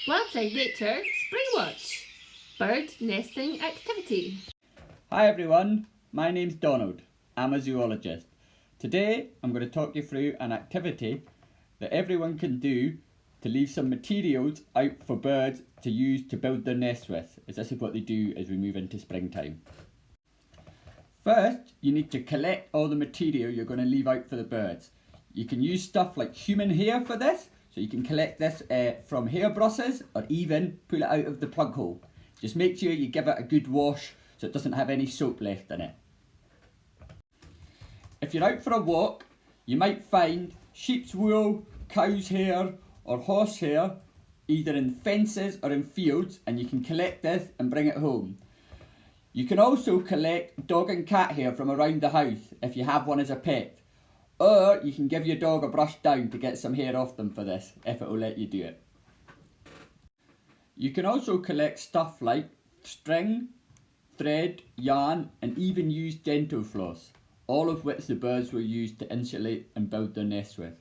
Wildside Nature Spring Watch Bird Nesting Activity. Hi everyone, my name's Donald. I'm a zoologist. Today I'm going to talk you through an activity that everyone can do to leave some materials out for birds to use to build their nests with, as this is what they do as we move into springtime. First, you need to collect all the material you're going to leave out for the birds. You can use stuff like human hair for this, so you can collect this from hairbrushes or even pull it out of the plug hole. Just make sure you give it a good wash so it doesn't have any soap left in it. If you're out for a walk, you might find sheep's wool, cow's hair or horse hair either in fences or in fields, and you can collect this and bring it home. You can also collect dog and cat hair from around the house if you have one as a pet. Or you can give your dog a brush down to get some hair off them for this, if it will let you do it. You can also collect stuff like string, thread, yarn and even use dental floss, all of which the birds will use to insulate and build their nests with.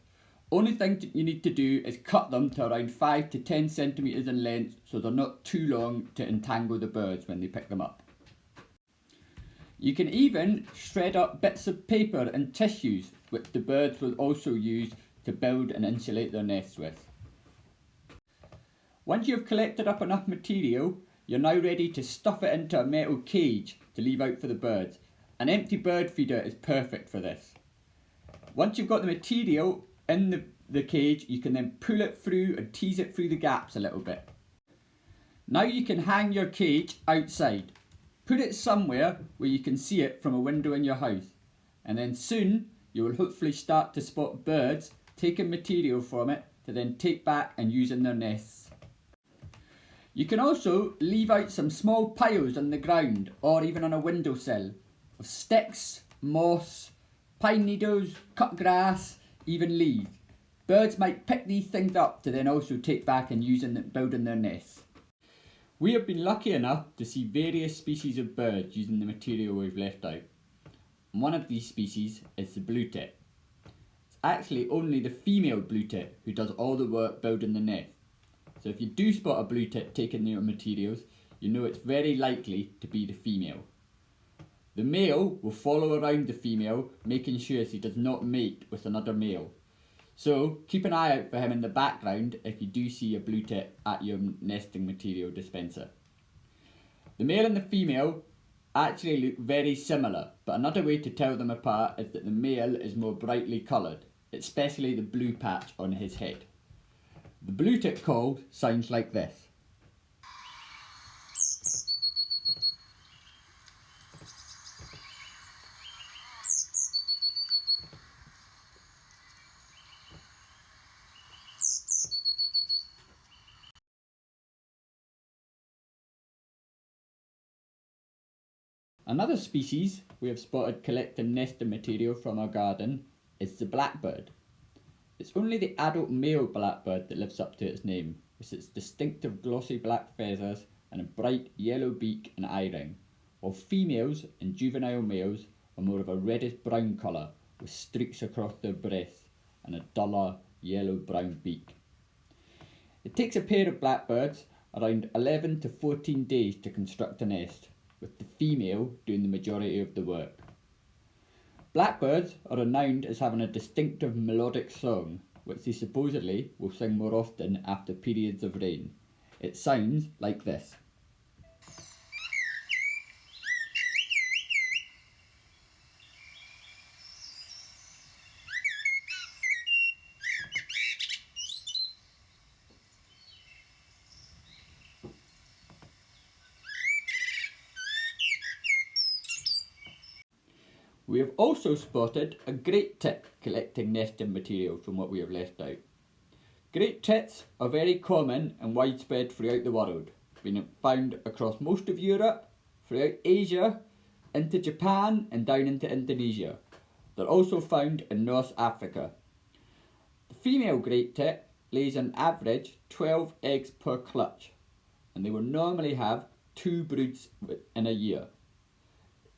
Only thing you need to do is cut them to around 5 to 10 centimetres in length so they're not too long to entangle the birds when they pick them up. You can even shred up bits of paper and tissues which the birds will also use to build and insulate their nests with. Once you've collected up enough material, you're now ready to stuff it into a metal cage to leave out for the birds. An empty bird feeder is perfect for this. Once you've got the material in the cage, you can then pull it through and tease it through the gaps a little bit. Now you can hang your cage outside. Put it somewhere where you can see it from a window in your house, and then soon you will hopefully start to spot birds taking material from it to then take back and use in their nests. You can also leave out some small piles on the ground or even on a windowsill of sticks, moss, pine needles, cut grass, even leaves. Birds might pick these things up to then also take back and use in building their nests. We have been lucky enough to see various species of birds using the material we've left out. One of these species is the blue tit. It's actually only the female blue tit who does all the work building the nest. So if you do spot a blue tit taking your materials, you know it's very likely to be the female. The male will follow around the female, making sure she does not mate with another male. So keep an eye out for him in the background if you do see a blue tit at your nesting material dispenser. The male and the female actually look very similar, but another way to tell them apart is that the male is more brightly coloured, especially the blue patch on his head. The blue tit call sounds like this. Another species we have spotted collecting nesting material from our garden is the blackbird. It's only the adult male blackbird that lives up to its name, with its distinctive glossy black feathers and a bright yellow beak and eye ring, while females and juvenile males are more of a reddish brown colour with streaks across their breasts and a duller yellow-brown beak. It takes a pair of blackbirds around 11 to 14 days to construct a nest, with the female doing the majority of the work. Blackbirds are renowned as having a distinctive melodic song, which they supposedly will sing more often after periods of rain. It sounds like this. We have also spotted a great tit collecting nesting material from what we have left out. Great tits are very common and widespread throughout the world, being found across most of Europe, throughout Asia, into Japan and down into Indonesia. They're also found in North Africa. The female great tit lays an average 12 eggs per clutch, and they will normally have 2 broods in a year.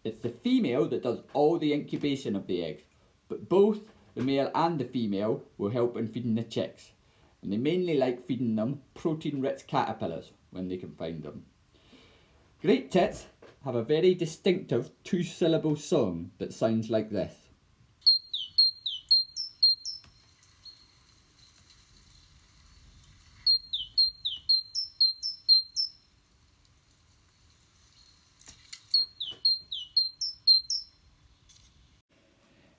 It's the female that does all the incubation of the eggs, but both the male and the female will help in feeding the chicks. and they mainly like feeding them protein-rich caterpillars when they can find them. Great tits have a very distinctive two-syllable song that sounds like this.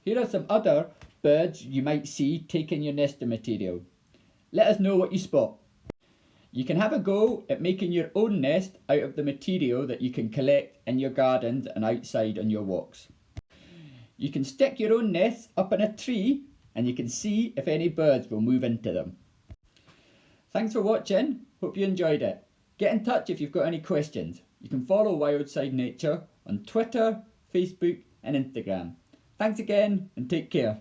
Here are some other birds you might see taking your nesting material. Let us know what you spot. You can have a go at making your own nest out of the material that you can collect in your gardens and outside on your walks. You can stick your own nests up in a tree and you can see if any birds will move into them. Thanks for watching, hope you enjoyed it. Get in touch if you've got any questions. You can follow Wildside Nature on Twitter, Facebook and Instagram. Thanks again and take care.